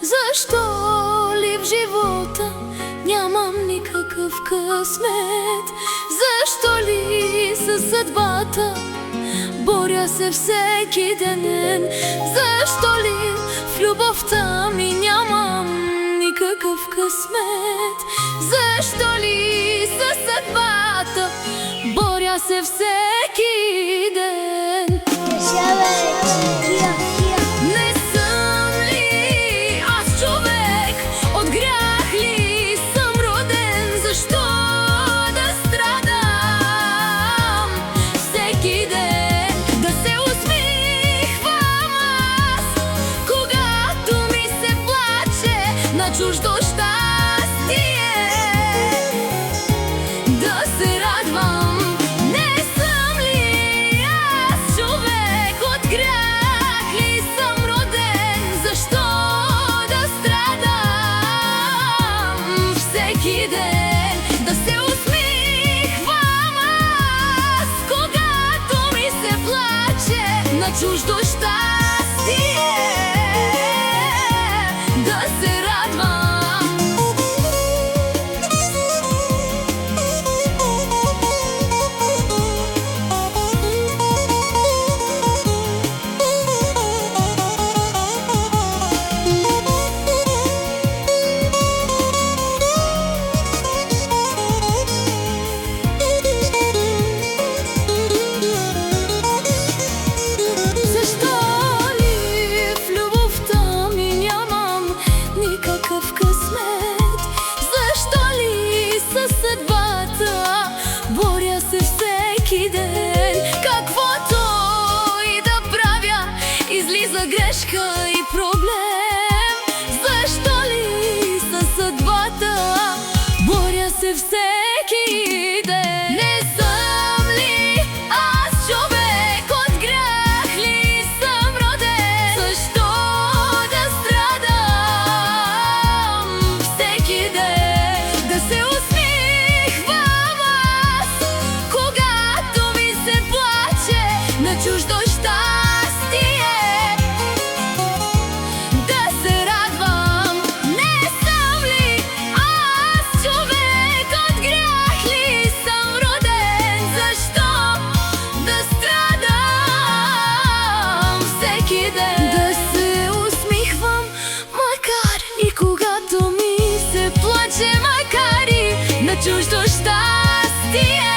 Защо ли в живота нямам никакъв късмет? Защо ли със съдбата боря се всеки ден? Защо ли в любовта ми нямам никакъв късмет? Защо ли със съдбата боря се всеки ден? Не съм ли аз човек? От грях ли съм роден? Защо да страдам всеки ден? Да се усмихвам аз, когато ми се плаче на чуждо щастие. Да се радвам. Не съм ли аз човек? От грях ли съм роден? Защо да страдам всеки ден? Да се усмихвам аз, когато ми се плаче на чуждо щастие. Да се радвам. Защо ли в любовта ми нямам никакъв късмет? Защо ли със съдбата боря се всеки ден? Каквото и да правя, излиза грешка и проблем. Защо ли със съдбата боря се всеки ден? Не съм ли аз човек? От грях ли съм роден? Защо да страдам всеки ден? Да се усмихвам аз, когато ми се плаче на чуждо щастие. Да се радвам. Не съм ли аз човек? От грях ли съм роден? Защо да страдам всеки ден? Да се усмихвам, макар и когато ми се плаче, макар и на чуждо щастие.